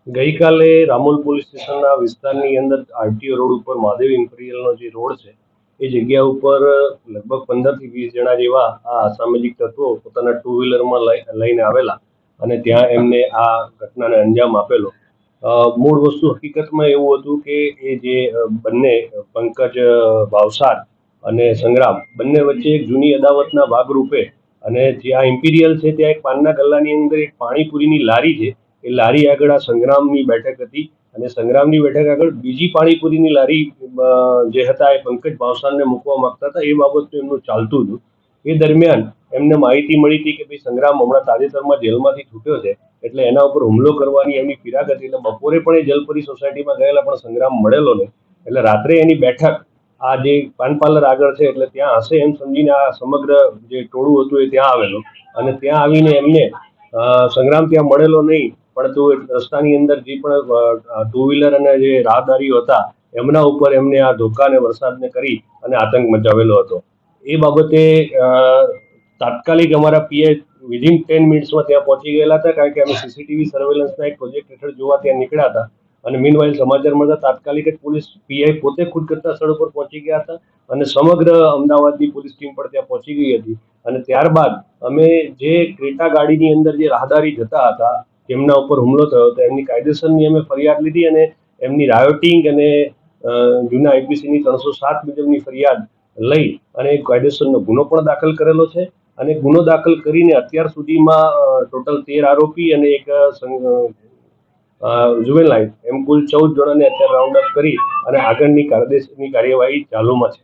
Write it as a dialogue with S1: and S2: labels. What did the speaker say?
S1: ગઈકાલે રામોલ પોલીસ સ્ટેશનના વિસ્તારની અંદર આરટીઓ રોડ ઉપર મહાદેવ ઇમ્પિરિયલનો જે રોડ છે એ જગ્યા ઉપર લગભગ 15 થી 20 જણા જેવા આ અસામાજિક તત્વો પોતાના ટુ વ્હીલરમાં લઈને આવેલા અને ત્યાં એમને આ ઘટનાને અંજામ આપેલો. મૂળ વસ્તુ હકીકતમાં એવું હતું કે એ જે બંને પંકજ ભાવસાર અને સંગ્રામ બંને વચ્ચે એક જૂની અદાવતના ભાગરૂપે અને જે આ ઇમ્પિરિયલ છે ત્યાં એક પાનના ગલ્લાની અંદર એક પાણીપુરીની લારી છે. એ લારી આગળ આ સંગ્રામની બેઠક હતી અને સંગ્રામની બેઠક આગળ બીજી પાણીપુરીની લારી જે હતા એ પંકજ ભાવસારને મૂકવા માંગતા હતા. એ બાબતનું એમનું ચાલતું હતું. એ દરમિયાન એમને માહિતી મળી હતી કે ભાઈ સંગ્રામ હમણાં તાજેતરમાં જેલમાંથી છૂટ્યો છે એટલે એના ઉપર હુમલો કરવાની એમની ફિરાક હતી. એટલે બપોરે પણ એ જલપરી સોસાયટીમાં ગયેલા પણ સંગ્રામ મળેલો નહીં. એટલે રાત્રે એની બેઠક આ જે પાન પાર્લર આગળ છે એટલે ત્યાં હશે એમ સમજીને આ સમગ્ર જે ટોળું હતું એ ત્યાં આવેલું અને ત્યાં આવીને એમને સંગ્રામ ત્યાં મળેલો નહીં પરંતુ રસ્તાની અંદર જે પણ ટુ વ્હીલર અને જે રાહદારીઓ હતા એમના ઉપર એમને આ ધોકા અને વરસાદને કરી અને આતંક મચાવેલો હતો. એ બાબતે તાત્કાલિક અમારા પીએ વિધિન 10 મિનિટ્સમાં ત્યાં પહોંચી ગયેલા હતા કારણ કે અમે સીસીટીવી સર્વેલન્સના એક પ્રોજેક્ટ હેઠળ જોવા ત્યાં નીકળ્યા હતા અને મીનવાઇલ સમાચાર મળતા તાત્કાલિક જ પોલીસ પીઆઈ પોતે ખુદ ઘટના સ્થળ પર પહોંચી ગયા હતા અને સમગ્ર અમદાવાદની પોલીસ ટીમ પણ ત્યાં પહોંચી ગઈ હતી. અને ત્યારબાદ અમે જે ક્રેટા ગાડીની અંદર જે રાહદારી જતા હતા તેમના ઉપર હુમલો થયો હતો એમની કાયદેસરની અમે ફરિયાદ લીધી અને એમની રાયોટિંગ અને જૂના આઈપીસીની 307 મુજબની ફરિયાદ લઈ અને કાયદેસરનો ગુનો પણ દાખલ કરેલો છે અને ગુનો દાખલ કરીને અત્યાર સુધીમાં ટોટલ 13 આરોપી અને એક જુવેનાઇલ એમ કુલ 14 જણાને અત્યારે રાઉન્ડ અપ કરી અને આગળની કાયદેસરની કાર્યવાહી ચાલુમાં છે.